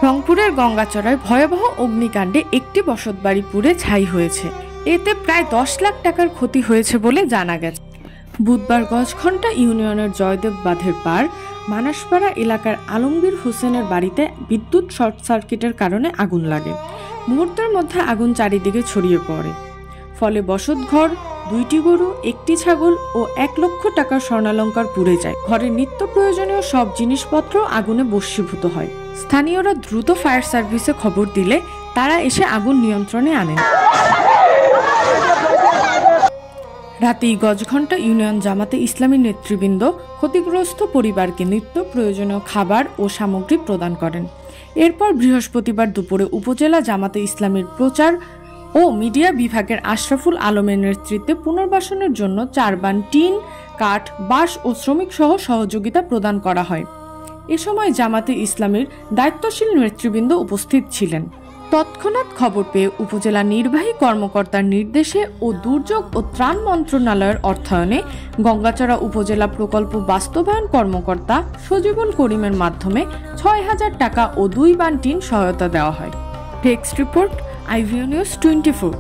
রংপুরের গঙ্গাচড়ায় ভয়াবহ অগ্নিকাণ্ডে একটি বসতবাড়ি পুড়ে ছাই হয়েছে। এতে প্রায় 10 লাখ টাকার ক্ষতি হয়েছে বলে জানা গেছে। বুধবার গজঘণ্টা ইউনিয়নের জয়দেব বাঁধের পার মানাসপাড়া এলাকার আলমগীর হোসেনের বাড়িতে বিদ্যুৎ শর্ট সার্কিটের কারণে আগুন লাগে। মুহূর্তের মধ্যে আগুন চারিদিকে ছড়িয়ে পড়ে। ফলে বসতঘর, 2টি গরু, 1টি ছাগল ও 1 লক্ষ টাকার স্বর্ণালংকার পুড়ে যায়। ঘরের নিত্য প্রয়োজনীয় সব জিনিসপত্র আগুনে ভস্মীভূত হয়। স্থানীয়রা দ্রুত ফায়ার সার্ভিসে খবর দিলে তারা এসে আগুন নিয়ন্ত্রণে আনেন। রাতেই গজঘণ্টা ইউনিয়ন জামাতে ইসলামী নেতৃবৃন্দ ক্ষতিগ্রস্ত পরিবারকে নিত্য প্রয়োজনীয় খাবার ও সামগ্রী প্রদান করেন। এরপর বৃহস্পতিবার দুপুরে উপজেলা জামাতে ইসলামীর প্রচার ও মিডিয়া বিভাগের আশরাফুল আলমের নেতৃত্বে পুনর্বাসনের জন্য 4 বান টিন, কাঠ, বাঁশ ও শ্রমিক সহ সহযোগিতা প্রদান করা হয়। এ সময় জামাতে ইসলামীর দায়িত্বশীল নেতৃবৃন্দ উপস্থিত ছিলেন। তৎক্ষণাৎ খবর পেয়ে উপজেলা নির্বাহী কর্মকর্তার নির্দেশে ও দুর্যোগ ও ত্রাণ মন্ত্রণালয়ের অর্থায়নে গঙ্গাচড়া উপজেলা প্রকল্প বাস্তবায়ন কর্মকর্তা সজিবুল করিমের মাধ্যমে 6,000 টাকা ও 2 বান টিন সহায়তা দেওয়া হয়। Text report, IVO News 24।